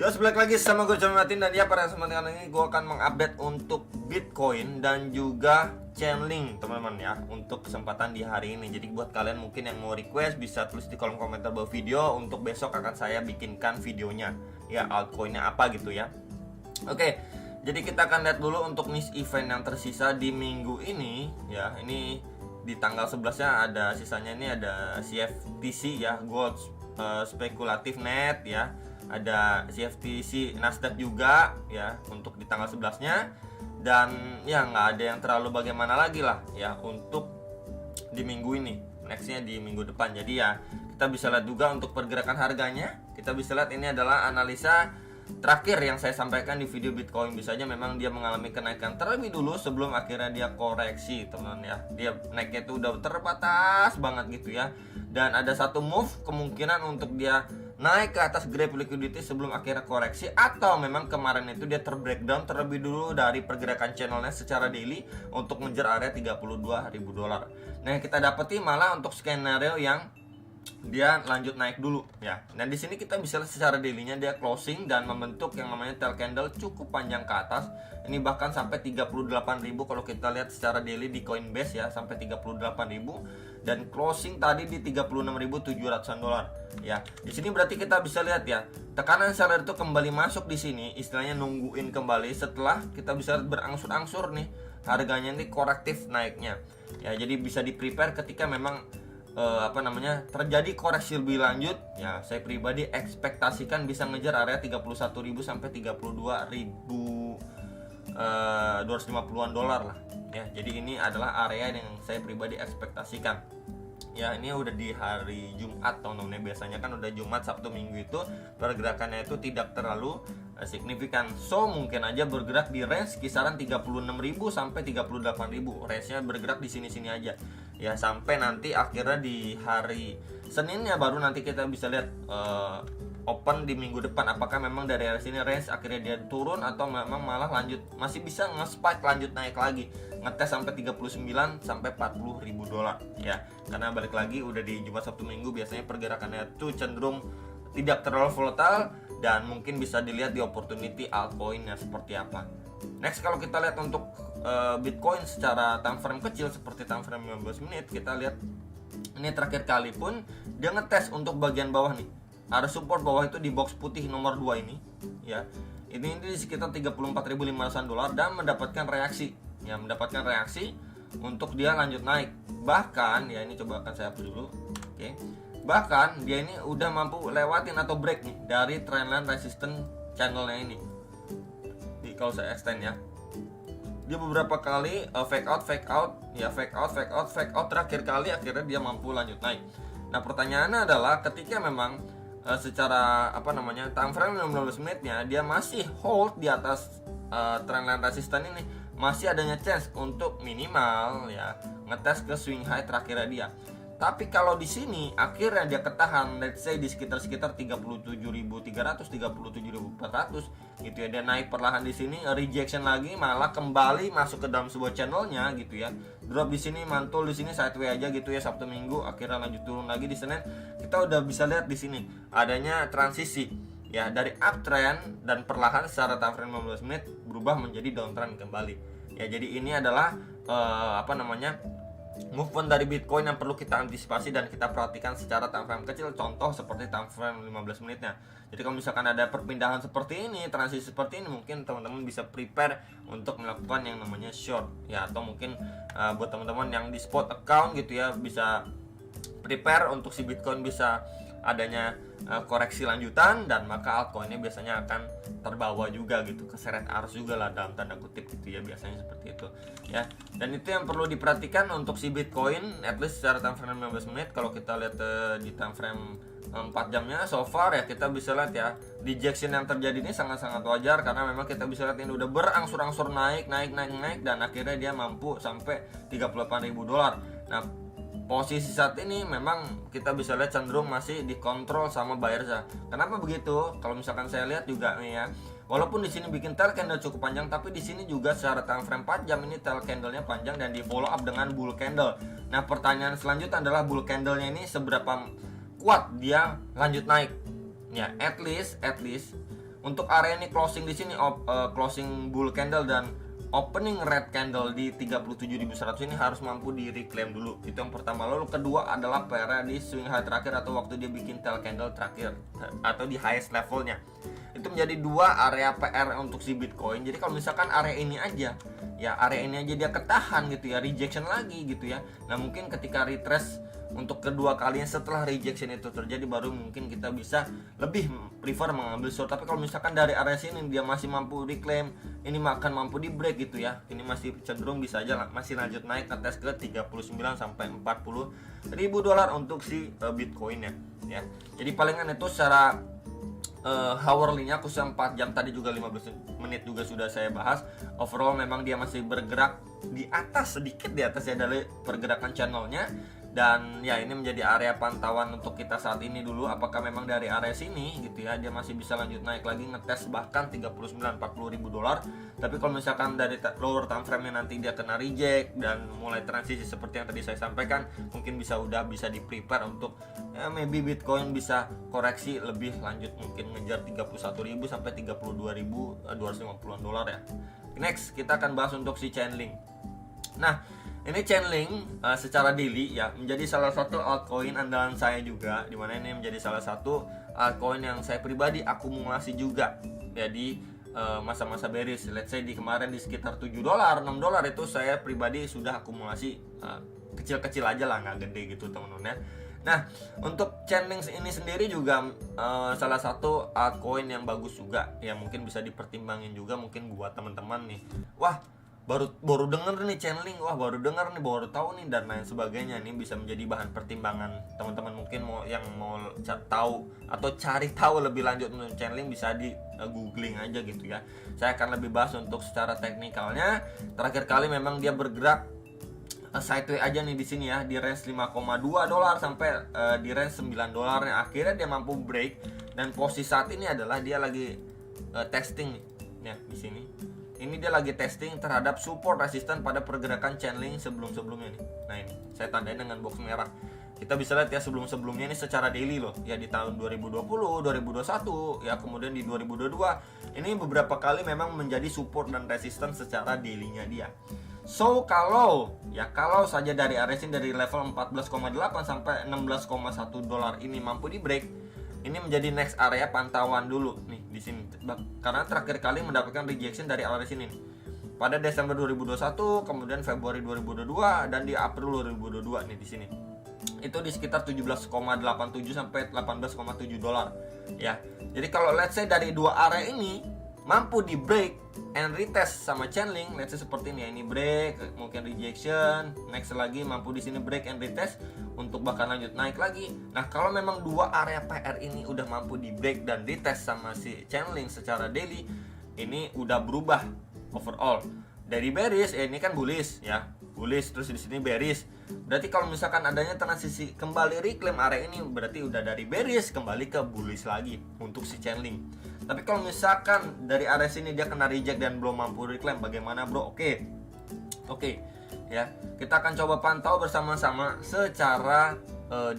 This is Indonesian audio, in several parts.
Yo, balik lagi sama gue John Martin. Dan ya, pada kesempatan kali ini gue akan mengupdate untuk Bitcoin dan juga Chainlink teman-teman ya, untuk kesempatan di hari ini. Jadi buat kalian mungkin yang mau request bisa tulis di kolom komentar bawah video. Untuk besok akan saya bikinkan videonya ya, altcoinnya apa gitu ya. Oke, jadi kita akan lihat dulu untuk news event yang tersisa di minggu ini ya. Ini di tanggal 11-nya ada sisanya, ini ada CFTC ya, Gold Speculative Net ya. Ada CFTC Nasdaq juga ya untuk di tanggal 11-nya. Dan ya nggak ada yang terlalu bagaimana lagi lah ya untuk di minggu ini. Nextnya di minggu depan. Jadi ya kita bisa lihat juga untuk pergerakan harganya. Kita bisa lihat ini adalah analisa terakhir yang saya sampaikan di video Bitcoin. Bisa aja memang dia mengalami kenaikan terlebih dulu sebelum akhirnya dia koreksi teman-teman ya. Dia naiknya itu udah terbatas banget gitu ya. Dan ada satu move kemungkinan untuk dia naik ke atas grab liquidity sebelum akhirnya koreksi, atau memang kemarin itu dia terbreakdown terlebih dulu dari pergerakan channelnya secara daily untuk mengejar area $32.000. Nah, yang kita dapati malah untuk skenario yang dia lanjut naik dulu ya. Dan di sini kita bisa lihat secara daily-nya dia closing dan membentuk yang namanya tail candle cukup panjang ke atas. Ini bahkan sampai 38.000 kalau kita lihat secara daily di Coinbase ya, sampai 38.000 dan closing tadi di 36.700-an dolar ya. Di sini berarti kita bisa lihat ya, tekanan seller itu kembali masuk di sini, istilahnya nungguin kembali setelah kita bisa lihat berangsur-angsur nih harganya ini korektif naiknya. Ya, jadi bisa di-prepare ketika memang terjadi koreksi lebih lanjut ya. Saya pribadi ekspektasikan bisa ngejar area 31.000 sampai 32.250-an dolar lah ya. Jadi ini adalah area yang saya pribadi ekspektasikan ya. Ini udah di hari Jumat teman-teman, biasanya kan udah Jumat, Sabtu, Minggu itu pergerakannya itu tidak terlalu signifikan. So mungkin aja bergerak di range kisaran 36.000 sampai 38.000. Range-nya bergerak di sini-sini aja ya, sampai nanti akhirnya di hari Seninnya baru nanti kita bisa lihat open di minggu depan apakah memang dari area sini range akhirnya dia turun atau memang malah lanjut masih bisa nge-spike lanjut naik lagi, ngetes sampai 39 sampai 40.000 dolar ya. Karena balik lagi udah di Jumat, Sabtu, Minggu biasanya pergerakannya tuh cenderung tidak terlalu volatile dan mungkin bisa dilihat di opportunity altcoinnya seperti apa. Next, kalau kita lihat untuk Bitcoin secara time frame kecil seperti time frame 15 menit, kita lihat ini terakhir kali pun dia ngetes untuk bagian bawah nih. Ada support bawah itu di box putih nomor 2 ini ya. Ini di sekitar 34.500-an dolar dan mendapatkan reaksi ya, mendapatkan reaksi untuk dia lanjut naik. Bahkan ya, ini coba akan saya hapus dulu. Oke. Bahkan dia ini udah mampu lewatin atau break nih dari trendline resistance channelnya ini. Kalau saya extend ya, dia beberapa kali fake out ya, fake out terakhir kali akhirnya dia mampu lanjut naik. Nah, pertanyaannya adalah ketika memang secara time frame 15 menitnya dia masih hold di atas trendline resistance ini, masih adanya chance untuk minimal ya ngetes ke swing high terakhirnya dia. Tapi kalau di sini akhirnya dia ketahan, let's say di sekitar 37.300, 37.400 gitu ya, dia naik perlahan di sini, rejection lagi, malah kembali masuk ke dalam sebuah channelnya gitu ya, drop di sini, mantul di sini, sideways aja gitu ya, Sabtu Minggu, akhirnya lanjut turun lagi di Senin. Kita udah bisa lihat di sini adanya transisi ya dari uptrend dan perlahan secara time frame 15 menit berubah menjadi downtrend kembali ya. Jadi ini adalah movement dari Bitcoin yang perlu kita antisipasi dan kita perhatikan secara time frame kecil, contoh seperti time frame 15 menitnya. Jadi kalau misalkan ada perpindahan seperti ini, transisi seperti ini, mungkin teman-teman bisa prepare untuk melakukan yang namanya short ya, atau mungkin buat teman-teman yang di spot account gitu ya, bisa prepare untuk si Bitcoin bisa adanya koreksi lanjutan, dan maka altcoinnya biasanya akan terbawa juga gitu, keseret arus juga lah dalam tanda kutip gitu ya, biasanya seperti itu ya. Dan itu yang perlu diperhatikan untuk si Bitcoin at least secara time frame 15 menit. Kalau kita lihat di time frame 4 jamnya so far ya, kita bisa lihat ya rejection yang terjadi ini sangat-sangat wajar karena memang kita bisa lihat ini udah berangsur-angsur naik dan akhirnya dia mampu sampai 38.000 dolar. Nah, posisi saat ini memang kita bisa lihat cenderung masih dikontrol sama buyers. Kenapa begitu? Kalau misalkan saya lihat juga nih ya, walaupun di sini bikin tail candle cukup panjang, tapi di sini juga secara time frame 4 jam ini tail candlenya panjang dan di follow up dengan bull candle. Nah, pertanyaan selanjutnya adalah bull candlenya ini seberapa kuat dia lanjut naik? Ya, at least Untuk area ini closing di sini closing bull candle dan opening red candle di 37.100 ini harus mampu di reclaim dulu. Itu yang pertama. Lalu kedua adalah area di swing high terakhir atau waktu dia bikin tail candle terakhir atau di highest levelnya. Itu menjadi dua area PR untuk si Bitcoin. Jadi kalau misalkan area ini aja, ya area ini aja dia ketahan gitu ya, rejection lagi gitu ya. Nah mungkin ketika retrace untuk kedua kalinya setelah rejection itu terjadi, baru mungkin kita bisa lebih prefer mengambil short. Tapi kalau misalkan dari area sini dia masih mampu reclaim, ini akan mampu di break gitu ya, ini masih cenderung bisa aja masih lanjut naik ke tes ke 39 sampai 40 ribu dolar untuk si Bitcoin ya. Jadi palingan itu secara hourly-nya khusus 4 jam tadi juga 15 menit juga sudah saya bahas. Overall memang dia masih bergerak di atas, sedikit di atas ya dari pergerakan channelnya. Dan ya ini menjadi area pantauan untuk kita saat ini dulu, apakah memang dari area sini gitu ya dia masih bisa lanjut naik lagi ngetes bahkan 39-40 ribu dolar. Tapi kalau misalkan dari lower time frame nya nanti dia kena reject dan mulai transisi seperti yang tadi saya sampaikan, mungkin bisa di prepare untuk ya, maybe Bitcoin bisa koreksi lebih lanjut, mungkin ngejar 31.000 sampai 32.250 dolar ya. Next kita akan bahas untuk si Chainlink. Nah, ini Chainlink secara daily ya menjadi salah satu altcoin andalan saya juga, dimana ini menjadi salah satu altcoin yang saya pribadi akumulasi juga. Jadi masa-masa bearish, let's say di kemarin di sekitar 7 dolar, 6 dolar itu saya pribadi sudah akumulasi kecil-kecil aja lah, nggak gede gitu teman-teman ya. Nah, untuk Chainlink ini sendiri juga salah satu altcoin yang bagus juga ya, mungkin bisa dipertimbangin juga mungkin buat teman-teman nih. Wah, baru denger nih Chainlink, wah baru denger nih, baru tahu nih dan lain sebagainya. Ini bisa menjadi bahan pertimbangan teman-teman mungkin yang mau tahu atau cari tahu lebih lanjut untuk Chainlink, bisa di googling aja gitu ya. Saya akan lebih bahas untuk secara teknikalnya. Terakhir kali memang dia bergerak sideways aja nih di sini ya, di range 5,2 dolar sampai di range 9 dolar. Akhirnya dia mampu break dan posisi saat ini adalah dia lagi testing nih ya di sini. Ini dia lagi testing terhadap support resisten pada pergerakan Chainlink sebelum-sebelumnya nih. Nah ini saya tandain dengan box merah. Kita bisa lihat ya sebelum-sebelumnya ini secara daily loh ya, di tahun 2020, 2021 ya, kemudian di 2022 ini beberapa kali memang menjadi support dan resisten secara daily-nya dia. So kalau saja dari area ini dari level 14,8 sampai 16,1 dolar ini mampu di break, ini menjadi next area pantauan dulu nih di sini. Karena terakhir kali mendapatkan rejection dari area sini nih, pada Desember 2021, kemudian Februari 2022 dan di April 2022 nih di sini. Itu di sekitar 17,87 sampai 18,7 dolar ya. Jadi kalau let's say dari dua area ini mampu di break and retest sama Chainlink, let's say seperti ini ya, ini break, mungkin rejection, next lagi mampu di sini break and retest untuk bahkan lanjut naik lagi. Nah, kalau memang dua area PR ini udah mampu di break dan retest sama si Chainlink secara daily, ini udah berubah overall. Dari bearish ini kan bullish ya. Bullish terus di sini bearish. Berarti kalau misalkan adanya transisi kembali reclaim area ini, berarti udah dari bearish kembali ke bullish lagi untuk si Chainlink. Tapi kalau misalkan dari area sini dia kena reject dan belum mampu reclaim, bagaimana bro? Oke. Ya, kita akan coba pantau bersama-sama secara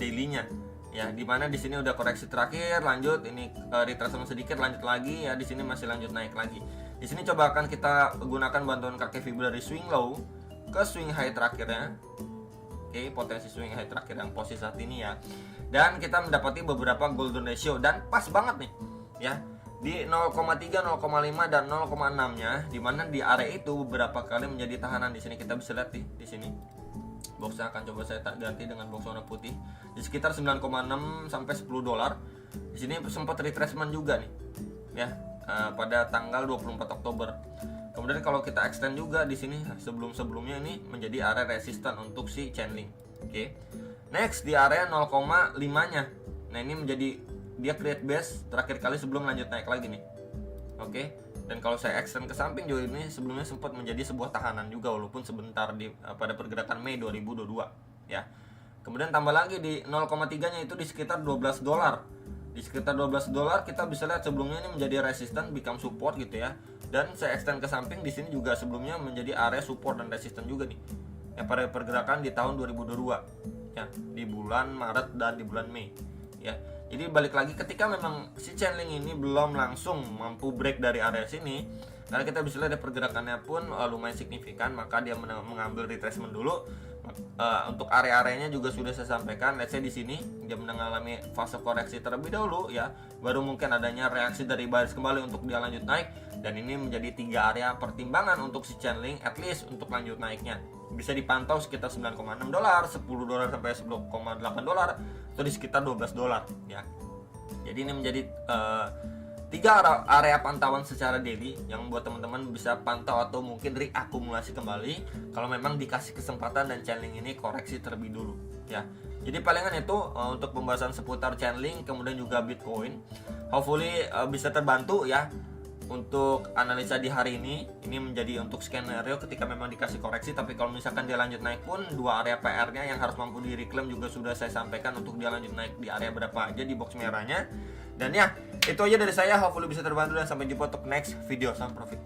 daily-nya. Ya, dimana di sini udah koreksi terakhir, lanjut ini retracement sedikit, lanjut lagi ya, di sini masih lanjut naik lagi. Di sini coba akan kita gunakan bantuan kakek fibra dari swing low ke swing high terakhirnya. Oke, potensi swing high terakhir yang posisi saat ini ya. Dan kita mendapati beberapa golden ratio dan pas banget nih ya. Di 0,3, 0,5 dan 0,6 nya, dimana di area itu beberapa kali menjadi tahanan. Di sini kita bisa lihat di sini. Boxnya akan coba saya ganti dengan box warna putih di sekitar 9,6 sampai 10 dolar. Di sini sempat retracement juga nih ya, pada tanggal 24 Oktober. Kemudian kalau kita extend juga di sini sebelum-sebelumnya ini menjadi area resisten untuk si Chainlink. Oke. Next di area 0,5-nya. Nah, ini menjadi dia create base terakhir kali sebelum lanjut naik lagi nih. Oke. Dan kalau saya extend ke samping juga, ini sebelumnya sempat menjadi sebuah tahanan juga walaupun sebentar pada pergerakan Mei 2022 ya. Kemudian tambah lagi di 0,3-nya itu di sekitar 12 dolar. Di sekitar 12 dolar kita bisa lihat sebelumnya ini menjadi resisten become support gitu ya. Dan saya extend ke samping di sini juga sebelumnya menjadi area support dan resisten juga nih. Ya, pada pergerakan di tahun 2022 ya, di bulan Maret dan di bulan Mei ya. Jadi balik lagi, ketika memang si Chainlink ini belum langsung mampu break dari area sini, karena kita bisa lihat pergerakannya pun lumayan signifikan, maka dia mengambil retracement dulu. Untuk area-areanya juga sudah saya sampaikan. Let's say di sini dia mengalami fase koreksi terlebih dahulu ya, baru mungkin adanya reaksi dari baris kembali untuk dia lanjut naik. Dan ini menjadi 3 area pertimbangan untuk si Chainlink, at least untuk lanjut naiknya. Bisa dipantau sekitar 9,6 dolar, 10 dolar sampai 10,8 dolar, atau di sekitar 12 dolar ya. Jadi ini menjadi 3 area pantauan secara daily yang buat teman-teman bisa pantau atau mungkin reakumulasi kembali kalau memang dikasih kesempatan dan Chainlink ini koreksi terlebih dulu ya. Jadi palingan itu untuk pembahasan seputar Chainlink kemudian juga Bitcoin. Hopefully bisa terbantu ya untuk analisa di hari ini. Ini menjadi untuk skenario ketika memang dikasih koreksi, tapi kalau misalkan dia lanjut naik pun 2 area PR-nya yang harus mampu di reclaim juga sudah saya sampaikan untuk dia lanjut naik di area berapa aja di box merahnya. Dan ya, itu aja dari saya, hopefully bisa terbantu dan sampai jumpa untuk next video. Salam profit.